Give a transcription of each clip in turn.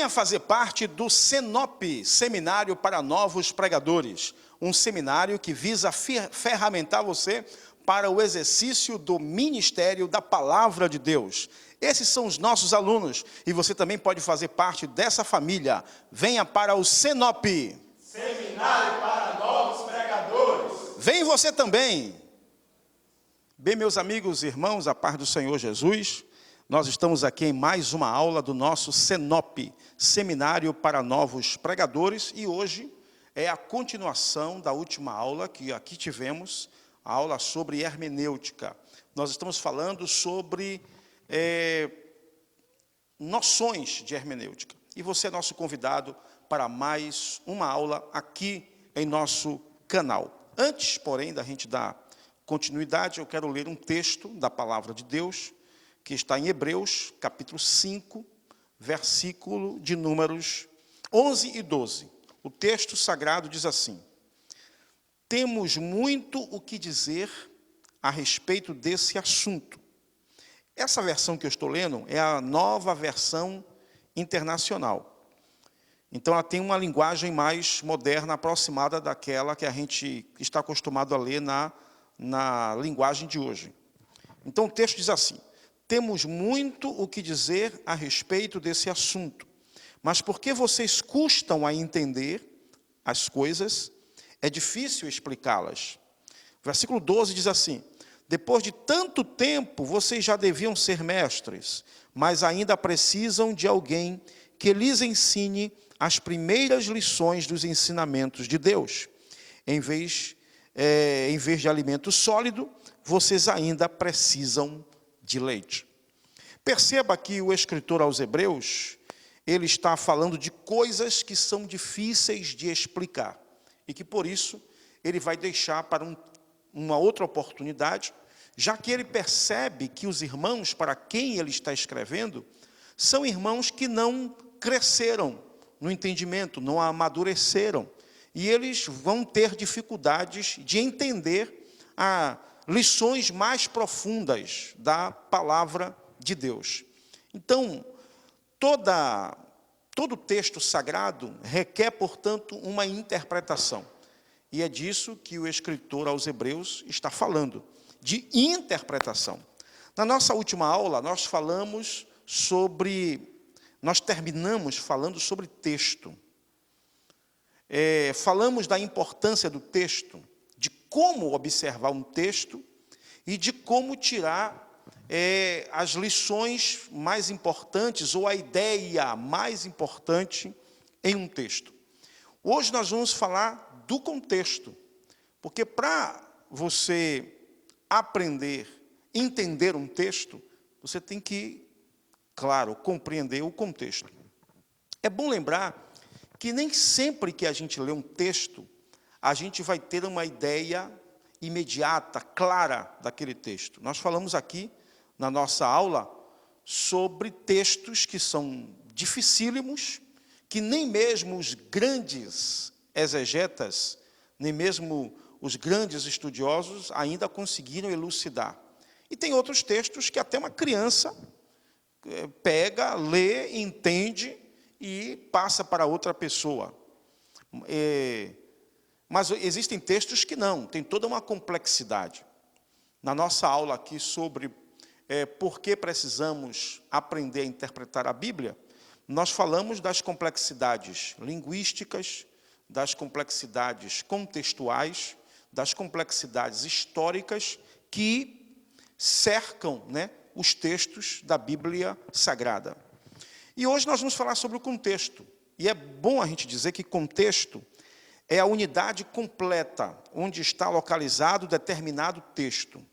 Venha fazer parte do Senop, Seminário para Novos Pregadores, um seminário que visa ferramentar você para o exercício do ministério da Palavra de Deus. Esses são os nossos alunos, e você também pode fazer parte dessa família. Venha para o Senop, Seminário para Novos Pregadores. Vem você também. Bem, meus amigos e irmãos, a paz do Senhor Jesus, nós estamos aqui em mais uma aula do nosso Senop, Seminário para Novos Pregadores, e hoje é a continuação da última aula que aqui tivemos, a aula sobre hermenêutica. Nós estamos falando sobre noções de hermenêutica, e você é nosso convidado para mais uma aula aqui em nosso canal. Antes, porém, da gente dar continuidade, eu quero ler um texto da Palavra de Deus, que está em Hebreus, capítulo 5, versículo de números 11 e 12. O texto sagrado diz assim: temos muito o que dizer a respeito desse assunto. Essa versão que eu estou lendo é a Nova Versão Internacional. Então, ela tem uma linguagem mais moderna, aproximada daquela que a gente está acostumado a ler na linguagem de hoje. Então, o texto diz assim: temos muito o que dizer a respeito desse assunto, mas porque vocês custam a entender as coisas, é difícil explicá-las. O versículo 12 diz assim: depois de tanto tempo, vocês já deviam ser mestres, mas ainda precisam de alguém que lhes ensine as primeiras lições dos ensinamentos de Deus. Em vez de alimento sólido, vocês ainda precisam de leite. Perceba que o escritor aos Hebreus, ele está falando de coisas que são difíceis de explicar, e que por isso ele vai deixar para uma outra oportunidade, já que ele percebe que os irmãos para quem ele está escrevendo são irmãos que não cresceram no entendimento, não amadureceram, e eles vão ter dificuldades de entender lições mais profundas da palavra de Deus. Então, todo texto sagrado requer, portanto, uma interpretação. E é disso que o escritor aos Hebreus está falando, de interpretação. Na nossa última aula, nós terminamos falando sobre texto. Falamos da importância do texto, de como observar um texto e de como tirar as lições mais importantes ou a ideia mais importante em um texto. Hoje nós vamos falar do contexto, porque para você aprender, entender um texto, você tem que, claro, compreender o contexto. É bom lembrar que nem sempre que a gente lê um texto, a gente vai ter uma ideia imediata, clara daquele texto. Nós falamos aqui, na nossa aula, sobre textos que são dificílimos, que nem mesmo os grandes exegetas, nem mesmo os grandes estudiosos ainda conseguiram elucidar. E tem outros textos que até uma criança pega, lê, entende e passa para outra pessoa. Mas existem textos que não, tem toda uma complexidade. Na nossa aula aqui sobre por que precisamos aprender a interpretar a Bíblia, nós falamos das complexidades linguísticas, das complexidades contextuais, das complexidades históricas que cercam, os textos da Bíblia Sagrada. E hoje nós vamos falar sobre o contexto. E é bom a gente dizer que contexto é a unidade completa onde está localizado determinado texto.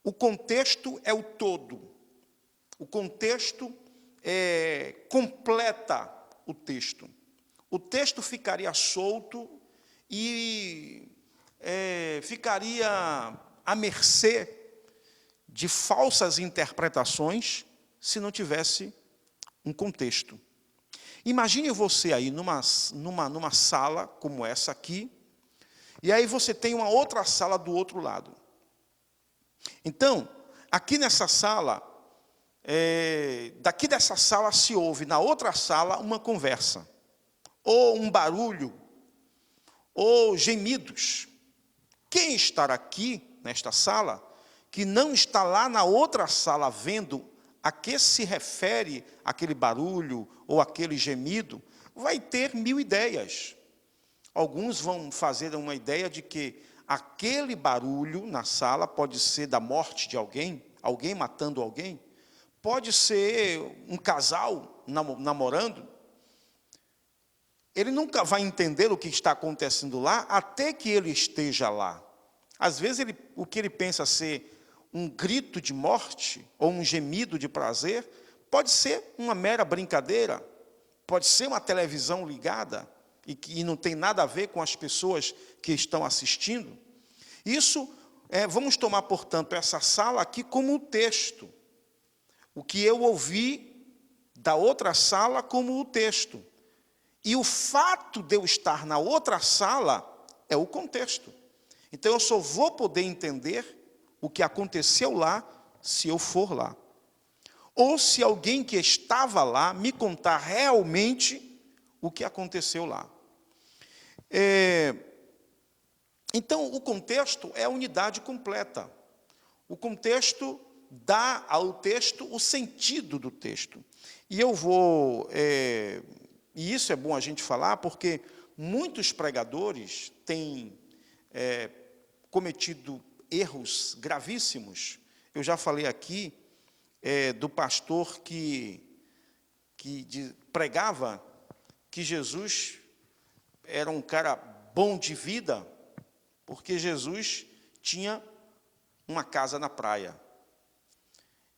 O contexto é o todo. O contexto completa o texto. O texto ficaria solto e ficaria à mercê de falsas interpretações se não tivesse um contexto. Imagine você aí numa sala como essa aqui, e aí você tem uma outra sala do outro lado. Então, aqui nessa sala, daqui dessa sala se ouve na outra sala uma conversa, ou um barulho, ou gemidos. Quem estar aqui, nesta sala, que não está lá na outra sala vendo a que se refere aquele barulho ou aquele gemido, vai ter 1000 ideias. Alguns vão fazer uma ideia de que aquele barulho na sala pode ser da morte de alguém, alguém matando alguém, pode ser um casal namorando. Ele nunca vai entender o que está acontecendo lá até que ele esteja lá. Às vezes, o que ele pensa ser um grito de morte ou um gemido de prazer, pode ser uma mera brincadeira, pode ser uma televisão ligada e não tem nada a ver com as pessoas que estão assistindo. Isso, vamos tomar, portanto, essa sala aqui como um texto. O que eu ouvi da outra sala como o texto. E o fato de eu estar na outra sala é o contexto. Então, eu só vou poder entender o que aconteceu lá, se eu for lá. Ou se alguém que estava lá me contar realmente o que aconteceu lá. Então, o contexto é a unidade completa. O contexto dá ao texto o sentido do texto. E eu vou... e isso é bom a gente falar, porque muitos pregadores têm cometido erros gravíssimos. Eu já falei aqui do pastor que pregava que Jesus era um cara bom de vida, porque Jesus tinha uma casa na praia.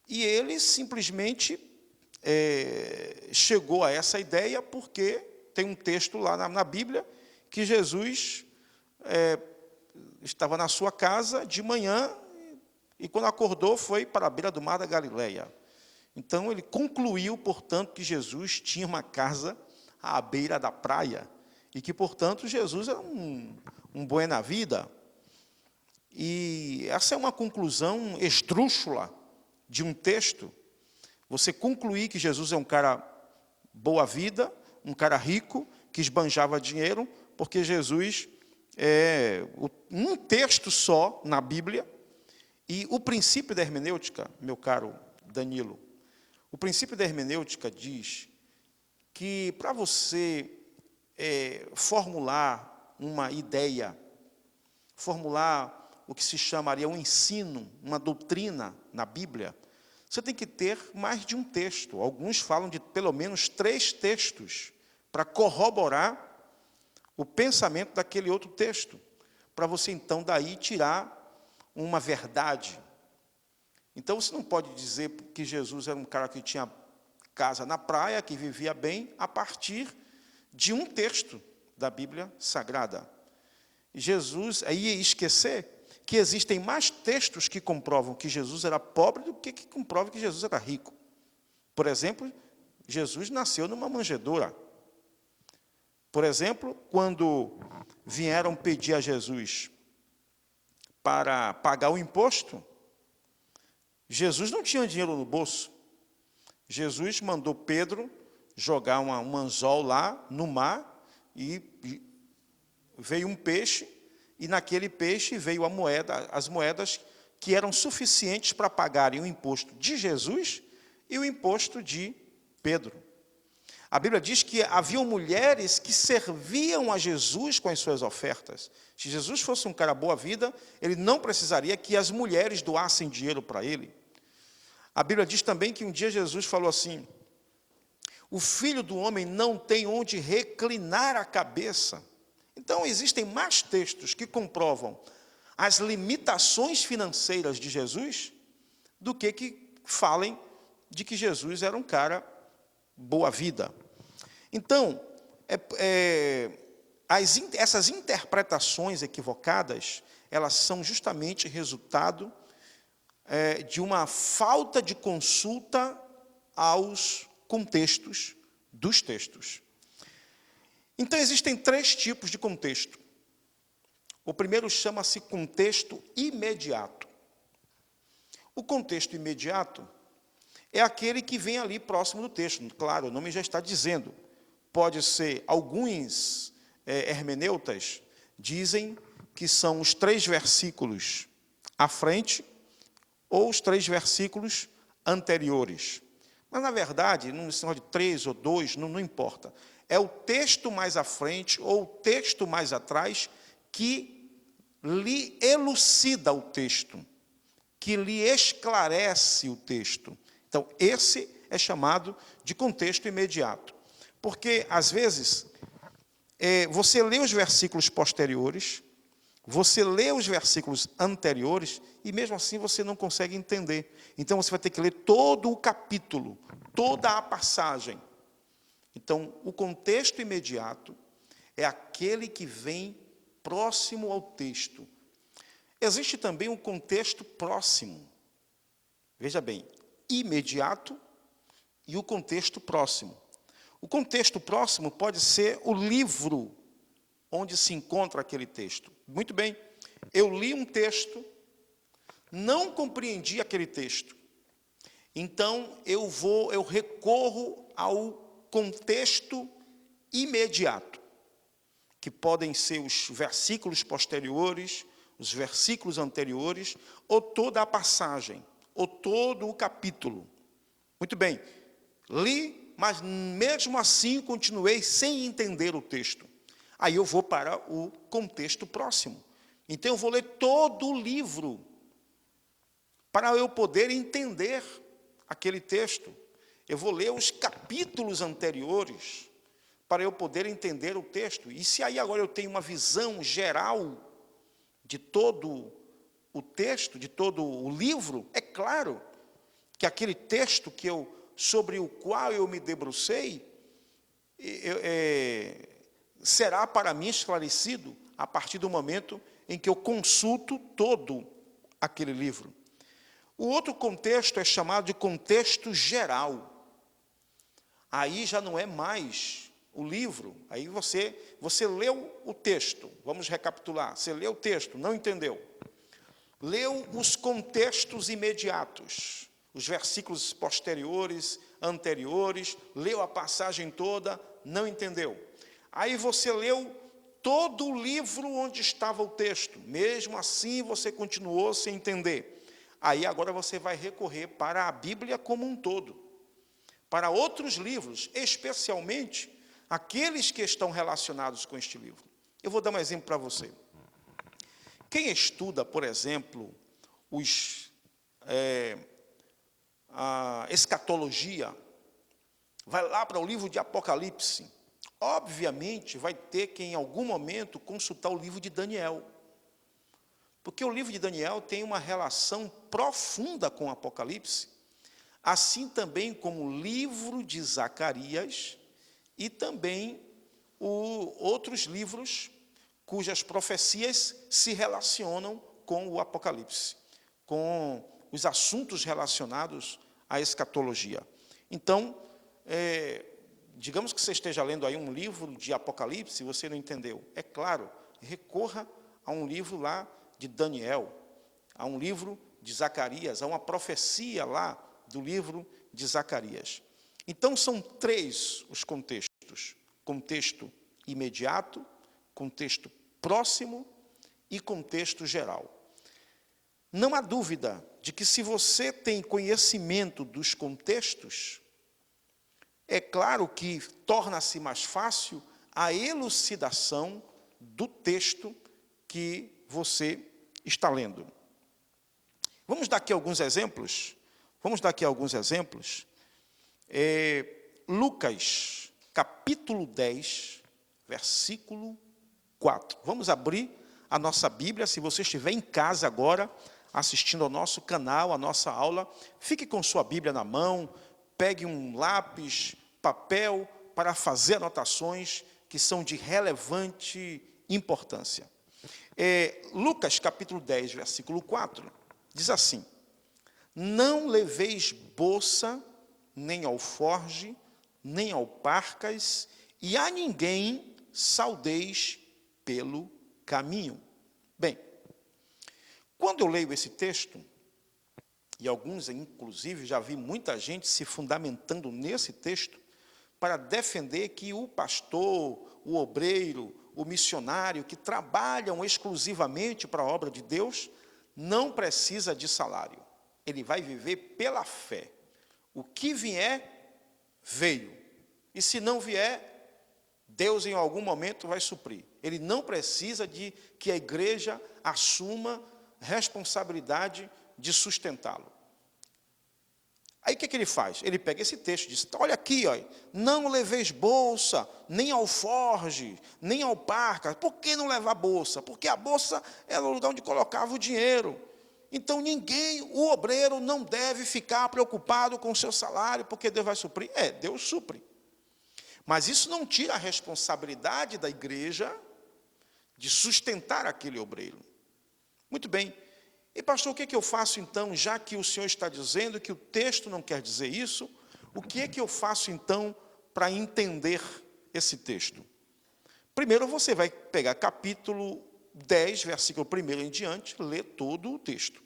E ele simplesmente chegou a essa ideia porque tem um texto lá na Bíblia que Jesus estava na sua casa de manhã e quando acordou foi para a beira do mar da Galileia. Então ele concluiu, portanto, que Jesus tinha uma casa à beira da praia e que, portanto, Jesus era um buena vida. E essa é uma conclusão esdrúxula de um texto. Você concluir que Jesus é um cara boa vida, um cara rico, que esbanjava dinheiro, porque Jesus um texto só na Bíblia. E o princípio da hermenêutica, meu caro Danilo, o princípio da hermenêutica diz que para você formular uma ideia, formular o que se chamaria um ensino, uma doutrina na Bíblia, você tem que ter mais de um texto. Alguns falam de pelo menos 3 textos para corroborar o pensamento daquele outro texto, para você, então, daí tirar uma verdade. Então, você não pode dizer que Jesus era um cara que tinha casa na praia, que vivia bem, a partir de um texto da Bíblia Sagrada. Jesus, aí esquecer que existem mais textos que comprovam que Jesus era pobre do que comprovam que Jesus era rico. Por exemplo, Jesus nasceu numa manjedoura. Por exemplo, quando vieram pedir a Jesus para pagar o imposto, Jesus não tinha dinheiro no bolso. Jesus mandou Pedro jogar um anzol lá no mar e veio um peixe, e naquele peixe veio as moedas que eram suficientes para pagarem o imposto de Jesus e o imposto de Pedro. A Bíblia diz que haviam mulheres que serviam a Jesus com as suas ofertas. Se Jesus fosse um cara boa vida, ele não precisaria que as mulheres doassem dinheiro para ele. A Bíblia diz também que um dia Jesus falou assim: o Filho do Homem não tem onde reclinar a cabeça. Então, existem mais textos que comprovam as limitações financeiras de Jesus do que falem de que Jesus era um cara boa vida. Então, essas interpretações equivocadas, elas são justamente resultado de uma falta de consulta aos contextos dos textos. Então, existem 3 tipos de contexto. O primeiro chama-se contexto imediato. O contexto imediato, é aquele que vem ali próximo do texto. Claro, o nome já está dizendo. Pode ser, alguns hermeneutas dizem que são os 3 versículos à frente ou os 3 versículos anteriores. Mas, na verdade, não se de 3 ou 2, não importa. É o texto mais à frente ou o texto mais atrás que lhe elucida o texto, que lhe esclarece o texto. Então, esse é chamado de contexto imediato. Porque, às vezes, você lê os versículos posteriores, você lê os versículos anteriores, e mesmo assim você não consegue entender. Então, você vai ter que ler todo o capítulo, toda a passagem. Então, o contexto imediato é aquele que vem próximo ao texto. Existe também um contexto próximo. Veja bem, imediato e o contexto próximo. O contexto próximo pode ser o livro onde se encontra aquele texto. Muito bem, eu li um texto, não compreendi aquele texto. Então, eu recorro ao contexto imediato, que podem ser os versículos posteriores, os versículos anteriores, ou toda a passagem, ou todo o capítulo. Muito bem, li, mas mesmo assim continuei sem entender o texto. Aí eu vou para o contexto próximo. Então eu vou ler todo o livro, para eu poder entender aquele texto. Eu vou ler os capítulos anteriores, para eu poder entender o texto. E se aí agora eu tenho uma visão geral de todo o texto, de todo o livro, é claro que aquele texto sobre o qual eu me debrucei, será para mim esclarecido a partir do momento em que eu consulto todo aquele livro. O outro contexto é chamado de contexto geral. Aí já não é mais o livro, aí você leu o texto, vamos recapitular, você leu o texto, não entendeu. Leu os contextos imediatos, os versículos posteriores, anteriores, leu a passagem toda, não entendeu. Aí você leu todo o livro onde estava o texto, mesmo assim você continuou sem entender. Aí agora você vai recorrer para a Bíblia como um todo, para outros livros, especialmente aqueles que estão relacionados com este livro. Eu vou dar um exemplo para você. Quem estuda, por exemplo, a escatologia, vai lá para o livro de Apocalipse, obviamente vai ter que, em algum momento, consultar o livro de Daniel. Porque o livro de Daniel tem uma relação profunda com o Apocalipse, assim também como o livro de Zacarias e também outros livros cujas profecias se relacionam com o Apocalipse, com os assuntos relacionados à escatologia. Então, digamos que você esteja lendo aí um livro de Apocalipse e você não entendeu. É claro, recorra a um livro lá de Daniel, a um livro de Zacarias, a uma profecia lá do livro de Zacarias. Então, são 3 os contextos: contexto imediato, contexto próximo e contexto geral. Não há dúvida de que, se você tem conhecimento dos contextos, é claro que torna-se mais fácil a elucidação do texto que você está lendo. Vamos dar aqui alguns exemplos? Lucas, capítulo 10, versículo 4. Vamos abrir a nossa Bíblia. Se você estiver em casa agora, assistindo ao nosso canal, a nossa aula, fique com sua Bíblia na mão, pegue um lápis, papel, para fazer anotações que são de relevante importância. Lucas, capítulo 10, versículo 4, diz assim: não leveis bolsa, nem alforge, nem alparcas, e a ninguém saudeis pelo caminho. Bem, quando eu leio esse texto, E alguns, inclusive, já vi muita gente se fundamentando nesse texto para defender que o pastor, o obreiro, o missionário que trabalham exclusivamente para a obra de Deus, não precisa de salário. Ele vai viver pela fé. O que vier, veio. E se não vier, Deus em algum momento vai suprir. Ele não precisa de que a igreja assuma responsabilidade de sustentá-lo. Aí o que ele faz? Ele pega esse texto e diz, olha aqui, ó, não leveis bolsa, nem alforge, nem alparca. Por que não levar bolsa? Porque a bolsa era o lugar onde colocava o dinheiro. Então ninguém, o obreiro não deve ficar preocupado com o seu salário, porque Deus vai suprir. Deus supre. Mas isso não tira a responsabilidade da igreja de sustentar aquele obreiro. Muito bem. E pastor, o que eu faço então, já que o senhor está dizendo que o texto não quer dizer isso, o que é que eu faço então para entender esse texto? Primeiro você vai pegar capítulo 10, versículo 1 em diante, ler todo o texto.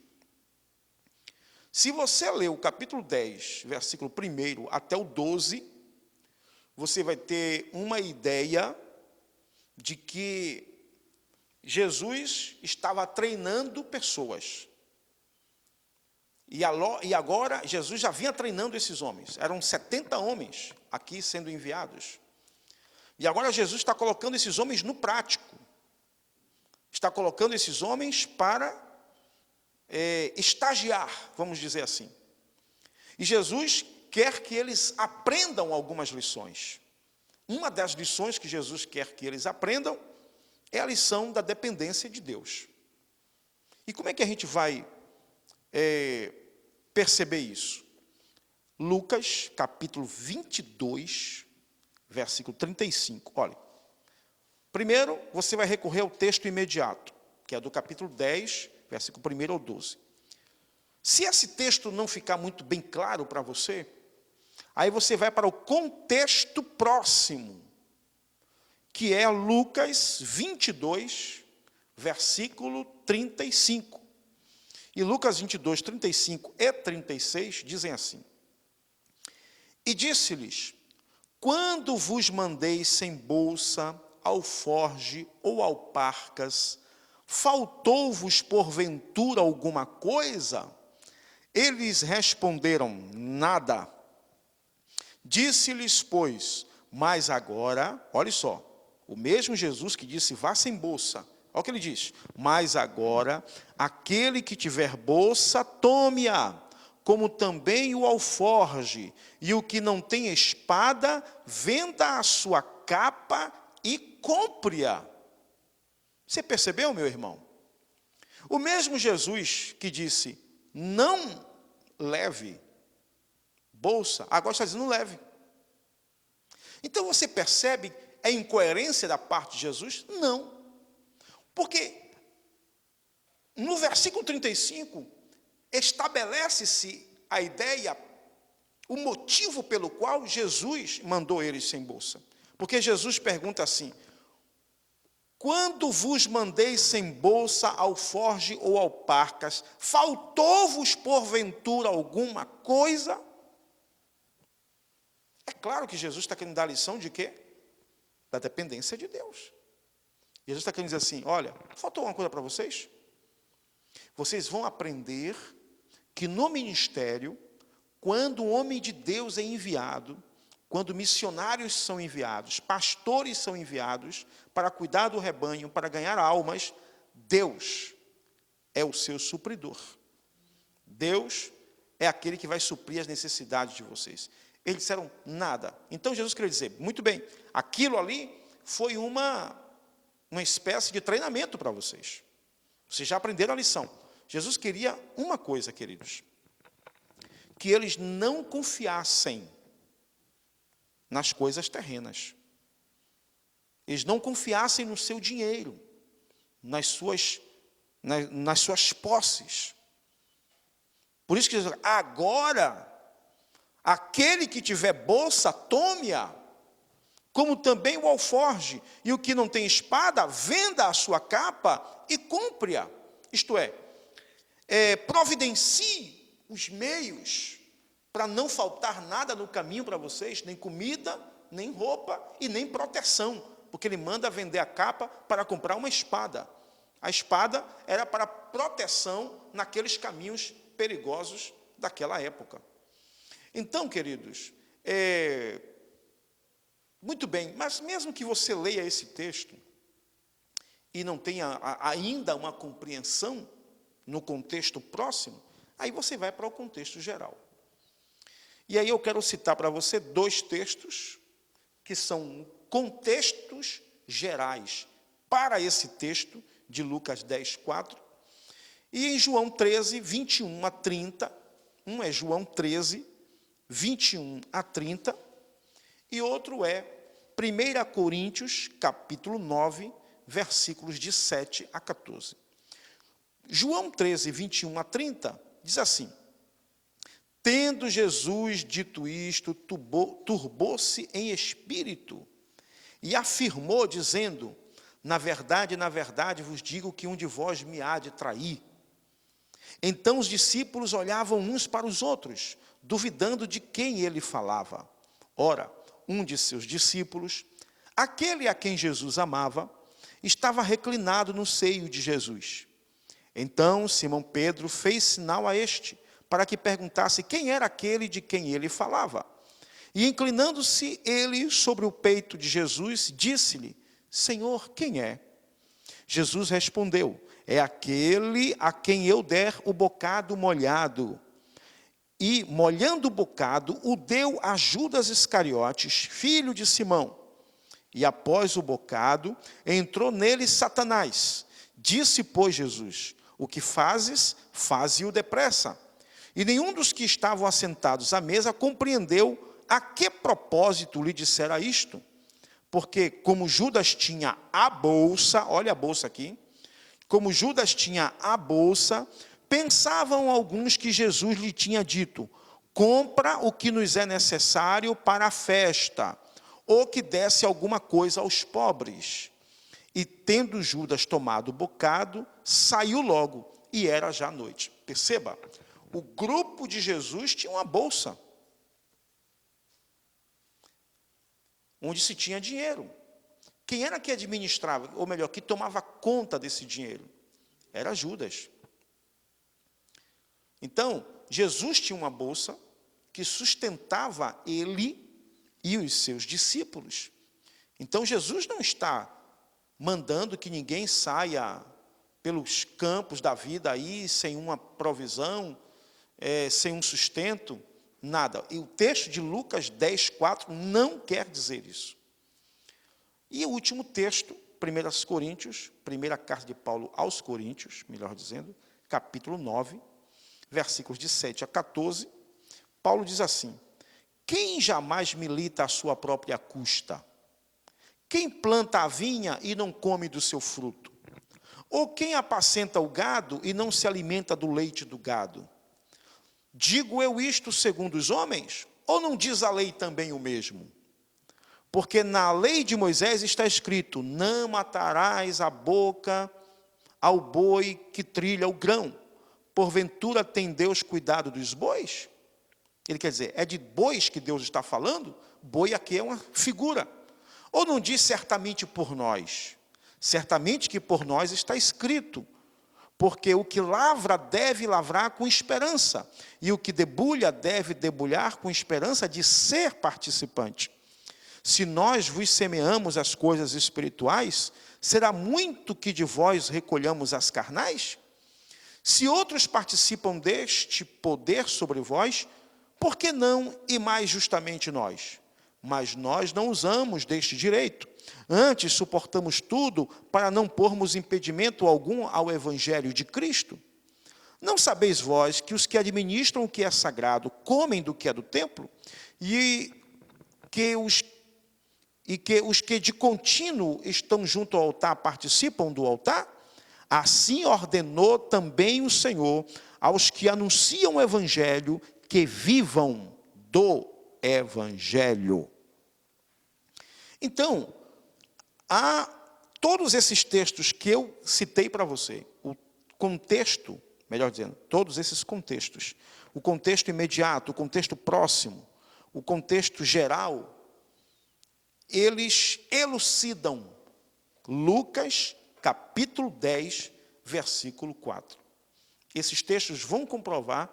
Se você ler o capítulo 10, versículo 1 até o 12, você vai ter uma ideia de que Jesus estava treinando pessoas. E agora, Jesus já vinha treinando esses homens. Eram 70 homens aqui sendo enviados. E agora Jesus está colocando esses homens no prático. Está colocando esses homens para estagiar, vamos dizer assim. E Jesus quer que eles aprendam algumas lições. Uma das lições que Jesus quer que eles aprendam é a lição da dependência de Deus. E como é que a gente vai perceber isso? Lucas, capítulo 22, versículo 35. Olha, primeiro você vai recorrer ao texto imediato, que é do capítulo 10, versículo 1 ao 12. Se esse texto não ficar muito bem claro para você, aí você vai para o contexto próximo, que é Lucas 22, versículo 35. E Lucas 22, 35 e 36 dizem assim: E disse-lhes, quando vos mandei sem bolsa, alforge ou alparcas, faltou-vos porventura alguma coisa? Eles responderam, nada. Disse-lhes, pois, mas agora, olha só, o mesmo Jesus que disse, vá sem bolsa, olha o que ele diz, mas agora, aquele que tiver bolsa, tome-a, como também o alforge, e o que não tem espada, venda a sua capa e compre-a. Você percebeu, meu irmão? O mesmo Jesus que disse, não leve bolsa, agora está dizendo, não leve. Então você percebe a incoerência da parte de Jesus? Não. Porque no versículo 35, estabelece-se a ideia, o motivo pelo qual Jesus mandou eles sem bolsa. Porque Jesus pergunta assim, quando vos mandei sem bolsa, alforge ou alparcas, faltou-vos porventura alguma coisa? É claro que Jesus está querendo dar a lição de quê? Da dependência de Deus. Jesus está querendo dizer assim, olha, faltou uma coisa para vocês? Vocês vão aprender que no ministério, quando um homem de Deus é enviado, quando missionários são enviados, pastores são enviados para cuidar do rebanho, para ganhar almas, Deus é o seu supridor. Deus é aquele que vai suprir as necessidades de vocês. Eles disseram nada. Então Jesus queria dizer, muito bem, aquilo ali foi uma espécie de treinamento para vocês. Vocês já aprenderam a lição. Jesus queria uma coisa, queridos, que eles não confiassem nas coisas terrenas. Eles não confiassem no seu dinheiro, nas suas posses. Por isso que Jesus diz, agora, aquele que tiver bolsa, tome-a, como também o alforge, e o que não tem espada, venda a sua capa e compre-a. Isto é, providencie os meios para não faltar nada no caminho para vocês, nem comida, nem roupa e nem proteção, porque ele manda vender a capa para comprar uma espada. A espada era para proteção naqueles caminhos perigosos daquela época. Então, queridos, muito bem, mas mesmo que você leia esse texto e não tenha ainda uma compreensão no contexto próximo, aí você vai para o contexto geral. E aí eu quero citar para você 2 textos que são contextos gerais para esse texto de Lucas 10, 4, e em João 13, 21 a 30, um é João 13, 21 a 30, e outro é 1 Coríntios, capítulo 9, versículos de 7 a 14. João 13, 21 a 30, diz assim: tendo Jesus dito isto, turbou-se em espírito, e afirmou, dizendo, na verdade, vos digo que um de vós me há de trair. Então os discípulos olhavam uns para os outros, duvidando de quem ele falava. Ora, um de seus discípulos, aquele a quem Jesus amava, estava reclinado no seio de Jesus. Então Simão Pedro fez sinal a este, para que perguntasse quem era aquele de quem ele falava. E inclinando-se ele sobre o peito de Jesus, disse-lhe, Senhor, quem é? Jesus respondeu, é aquele a quem eu der o bocado molhado. E, molhando o bocado, o deu a Judas Iscariotes, filho de Simão. E após o bocado, entrou nele Satanás. Disse, pois, Jesus, o que fazes, faze-o depressa. E nenhum dos que estavam assentados à mesa compreendeu a que propósito lhe dissera isto. Porque como Judas tinha a bolsa, olha a bolsa aqui, como Judas tinha a bolsa, pensavam alguns que Jesus lhe tinha dito, compra o que nos é necessário para a festa, ou que desse alguma coisa aos pobres. E tendo Judas tomado o bocado, saiu logo, e era já noite. Perceba, o grupo de Jesus tinha uma bolsa, onde se tinha dinheiro. Quem era que administrava, ou melhor, que tomava conta desse dinheiro? Era Judas. Então, Jesus tinha uma bolsa que sustentava ele e os seus discípulos. Então, Jesus não está mandando que ninguém saia pelos campos da vida aí, sem uma provisão, sem um sustento, nada. E o texto de Lucas 10, 4 não quer dizer isso. E o último texto, 1 Coríntios, primeira carta de Paulo aos Coríntios, melhor dizendo, capítulo 9, versículos de 7 a 14, Paulo diz assim, quem jamais milita à sua própria custa? Quem planta a vinha e não come do seu fruto? Ou quem apacenta o gado e não se alimenta do leite do gado? Digo eu isto segundo os homens? Ou não diz a lei também o mesmo? Porque na lei de Moisés está escrito, não matarás a boca ao boi que trilha o grão. Porventura tem Deus cuidado dos bois? Ele quer dizer, é de bois que Deus está falando? Boi aqui é uma figura. Ou não diz certamente por nós? Certamente que por nós está escrito. Porque o que lavra deve lavrar com esperança. E o que debulha deve debulhar com esperança de ser participante. Se nós vos semeamos as coisas espirituais, será muito que de vós recolhamos as carnais? Se outros participam deste poder sobre vós, por que não e mais justamente nós? Mas nós não usamos deste direito. Antes suportamos tudo para não pormos impedimento algum ao Evangelho de Cristo. Não sabeis vós que os que administram o que é sagrado comem do que é do templo? E que os que de contínuo estão junto ao altar participam do altar? Assim ordenou também o Senhor aos que anunciam o Evangelho que vivam do Evangelho. Então, há todos esses textos que eu citei para você, o contexto melhor dizendo, todos esses contextos, o contexto imediato, o contexto próximo, o contexto geral, eles elucidam Lucas, capítulo 10, versículo 4. Esses textos vão comprovar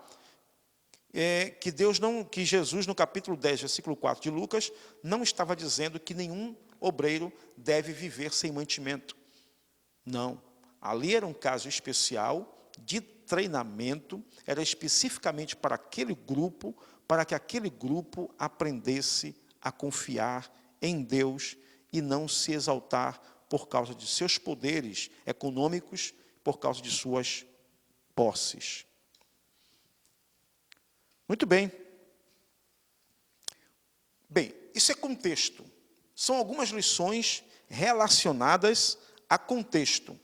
que Jesus, no capítulo 10, versículo 4 de Lucas, não estava dizendo que nenhum obreiro deve viver sem mantimento. Não. Ali era um caso especial de treinamento, era especificamente para aquele grupo, para que aquele grupo aprendesse a confiar em Deus e não se exaltar por causa de seus poderes econômicos, por causa de suas posses. Muito bem. Bem, isso é contexto. São algumas lições relacionadas a contexto.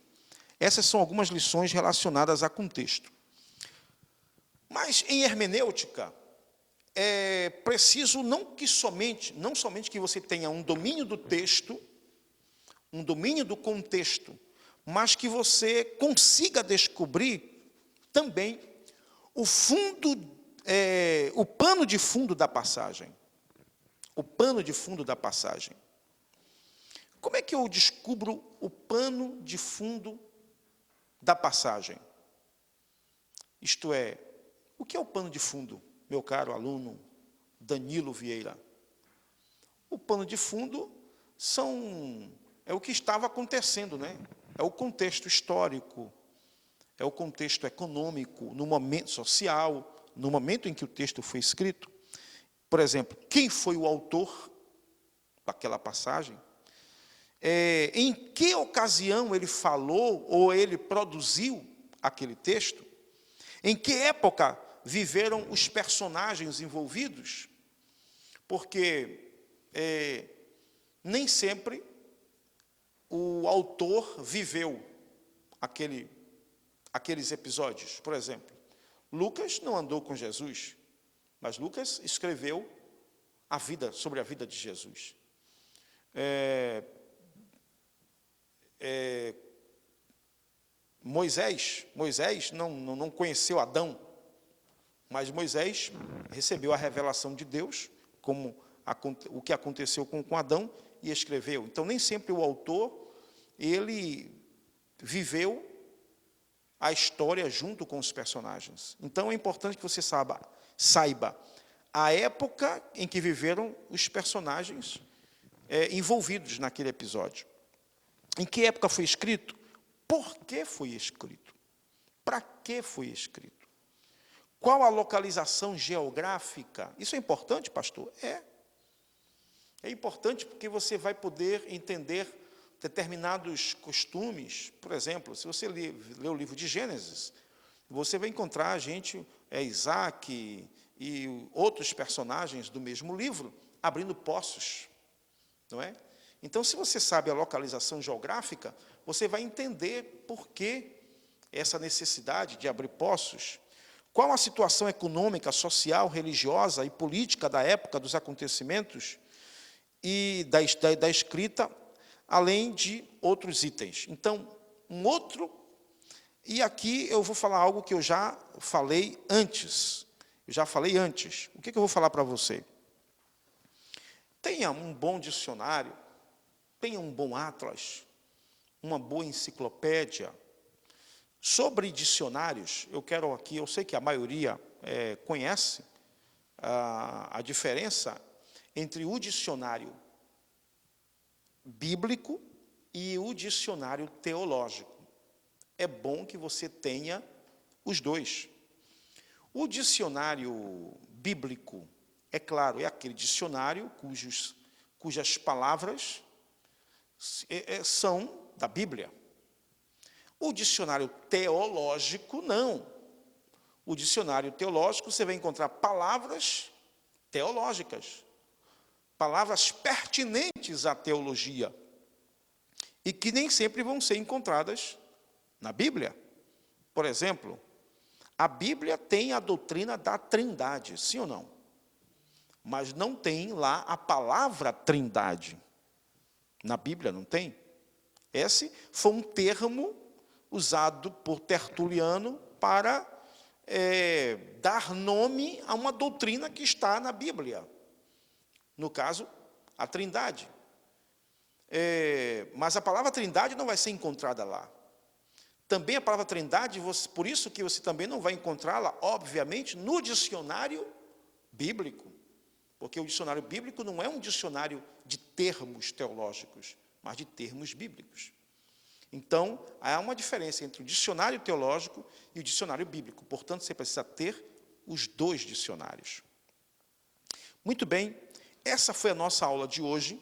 Essas são algumas lições relacionadas a contexto. Mas em hermenêutica, é preciso não somente que você tenha um domínio do texto, um domínio do contexto, mas que você consiga descobrir também o pano de fundo da passagem. O pano de fundo da passagem. Como é que eu descubro o pano de fundo da passagem? Isto é, o que é o pano de fundo, meu caro aluno Danilo Vieira? O pano de fundo é o que estava acontecendo, né? É o contexto histórico, é o contexto econômico, no momento social, no momento em que o texto foi escrito. Por exemplo, quem foi o autor daquela passagem? Em que ocasião ele falou ou ele produziu aquele texto? Em que época viveram os personagens envolvidos? Porque nem sempre o autor viveu aqueles episódios. Por exemplo, Lucas não andou com Jesus, mas Lucas escreveu sobre a vida de Jesus. Moisés não conheceu Adão, mas Moisés recebeu a revelação de Deus, como o que aconteceu com Adão, e escreveu. Então, nem sempre o autor, ele viveu a história junto com os personagens. Então, é importante que você saiba a época em que viveram os personagens envolvidos naquele episódio. Em que época foi escrito? Por que foi escrito? Para que foi escrito? Qual a localização geográfica? Isso é importante, pastor? É importante porque você vai poder entender determinados costumes. Por exemplo, se você lê o livro de Gênesis, você vai encontrar Isaac e outros personagens do mesmo livro abrindo poços, não é? Então, se você sabe a localização geográfica, você vai entender por que essa necessidade de abrir poços. Qual a situação econômica, social, religiosa e política da época dos acontecimentos e da escrita, além de outros itens. Então, e aqui eu vou falar algo que eu já falei antes. O que eu vou falar para você? Tenha um bom dicionário, tenha um bom atlas, uma boa enciclopédia. Sobre dicionários, eu sei que a maioria conhece a diferença entre o dicionário bíblico e o dicionário teológico. É bom que você tenha os dois. O dicionário bíblico, é claro, é aquele dicionário cujas palavras são da Bíblia. O dicionário teológico, não. O dicionário teológico, você vai encontrar palavras teológicas, palavras pertinentes à teologia, e que nem sempre vão ser encontradas na Bíblia. Por exemplo, a Bíblia tem a doutrina da Trindade, sim ou não? Mas não tem lá a palavra Trindade. Na Bíblia não tem. Esse foi um termo usado por Tertuliano para dar nome a uma doutrina que está na Bíblia. No caso, a Trindade. Mas a palavra Trindade não vai ser encontrada lá. Também a palavra Trindade, por isso que você também não vai encontrá-la, obviamente, no dicionário bíblico. Porque o dicionário bíblico não é um dicionário de termos teológicos, mas de termos bíblicos. Então, há uma diferença entre o dicionário teológico e o dicionário bíblico. Portanto, você precisa ter os dois dicionários. Muito bem, essa foi a nossa aula de hoje.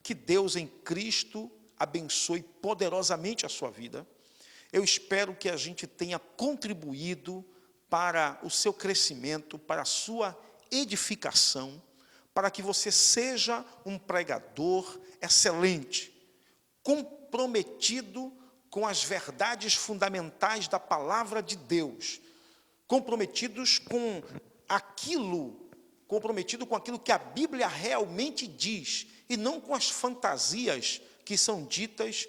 Que Deus em Cristo abençoe poderosamente a sua vida. Eu espero que a gente tenha contribuído para o seu crescimento, para a sua edificação, para que você seja um pregador excelente, comprometido com as verdades fundamentais da palavra de Deus, comprometido com aquilo que a Bíblia realmente diz, e não com as fantasias que são ditas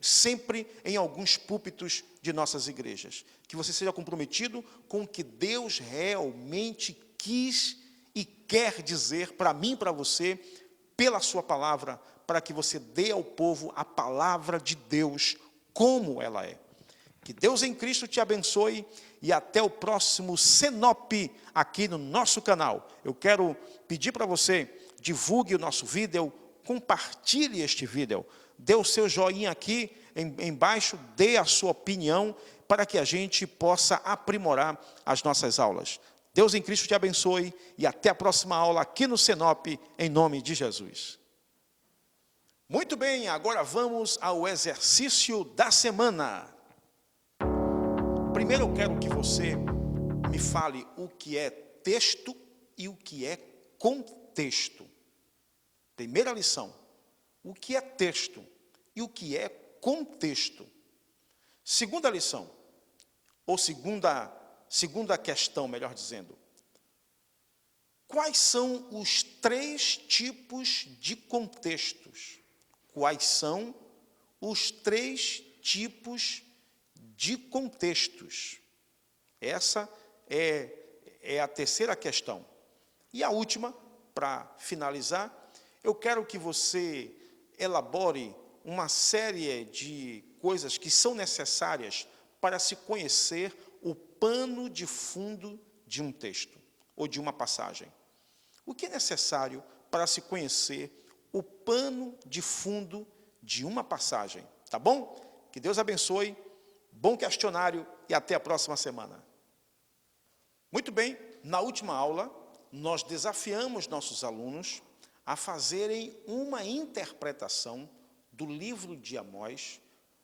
sempre em alguns púlpitos de nossas igrejas. Que você seja comprometido com o que Deus realmente quis e quer dizer para mim e para você, pela sua palavra, para que você dê ao povo a palavra de Deus como ela é. Que Deus em Cristo te abençoe e até o próximo Senop aqui no nosso canal. Eu quero pedir para você, divulgue o nosso vídeo, compartilhe este vídeo, dê o seu joinha aqui embaixo, dê a sua opinião para que a gente possa aprimorar as nossas aulas. Deus em Cristo te abençoe e até a próxima aula aqui no Senop, em nome de Jesus. Muito bem, agora vamos ao exercício da semana. Primeiro eu quero que você me fale o que é texto e o que é contexto. Primeira lição, o que é texto e o que é contexto. Segunda lição, ou segunda questão, melhor dizendo. Quais são os 3 tipos de contextos? Quais são os 3 tipos de contextos? Essa é a terceira questão. E a última, para finalizar, eu quero que você elabore uma série de coisas que são necessárias para se conhecer o pano de fundo de um texto ou de uma passagem. O que é necessário para se conhecer o pano de fundo de uma passagem? Tá bom? Que Deus abençoe, bom questionário e até a próxima semana. Muito bem, na última aula, nós desafiamos nossos alunos a fazerem uma interpretação do livro de Amós,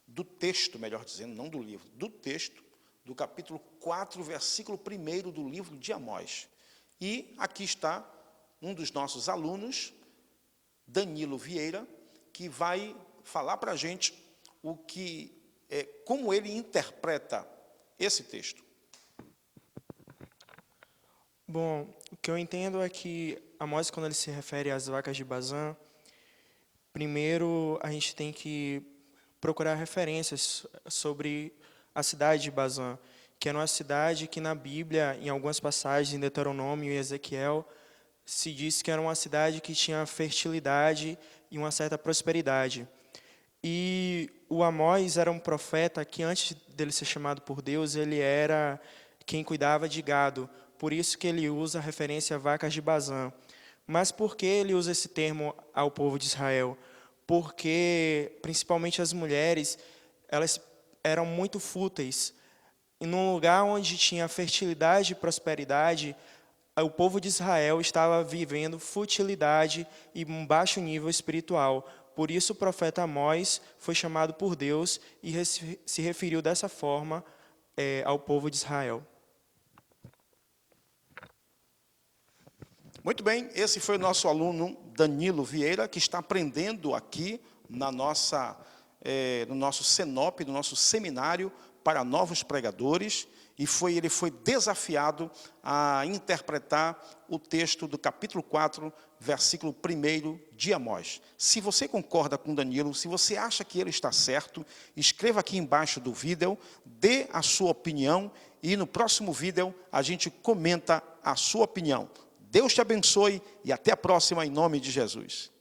do texto, melhor dizendo, não do livro, do texto, do capítulo 4, versículo 1 do livro de Amós. E aqui está um dos nossos alunos, Danilo Vieira, que vai falar para a gente como ele interpreta esse texto. Bom, o que eu entendo é que Amós, quando ele se refere às vacas de Bazã, primeiro a gente tem que procurar referências sobre a cidade de Bazã, que era uma cidade que na Bíblia, em algumas passagens, em Deuteronômio e Ezequiel, se diz que era uma cidade que tinha fertilidade e uma certa prosperidade. E o Amós era um profeta que, antes dele ser chamado por Deus, ele era quem cuidava de gado. Por isso que ele usa a referência a vacas de Bazã. Mas por que ele usa esse termo ao povo de Israel? Porque, principalmente as mulheres, elas eram muito fúteis. E num lugar onde tinha fertilidade e prosperidade, o povo de Israel estava vivendo futilidade e um baixo nível espiritual. Por isso o profeta Amós foi chamado por Deus e se referiu dessa forma ao povo de Israel. Muito bem, esse foi o nosso aluno Danilo Vieira, que está aprendendo aqui no nosso Senop, no nosso seminário para novos pregadores. e ele foi desafiado a interpretar o texto do capítulo 4, versículo 1 de Amós. Se você concorda com Danilo, se você acha que ele está certo, escreva aqui embaixo do vídeo, dê a sua opinião, e no próximo vídeo a gente comenta a sua opinião. Deus te abençoe e até a próxima, em nome de Jesus.